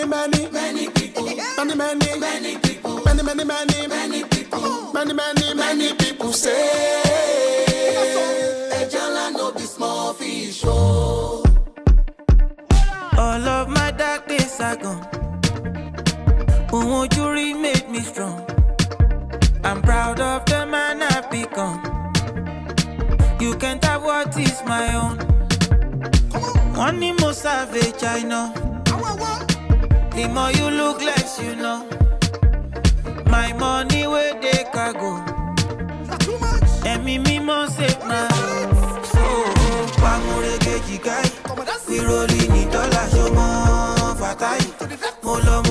many people, many people, many people say, Ejala no be small fish. Oh. All of my dark days are gone. Won't you made me strong? I'm proud of the man I've become. You can't have what is my own. One more savage, I know. The more you look less, you know. My money where they can go. And me must save now. Oh, Pamure Geji guy. We rolling in dollars, yo mo fatai. Molo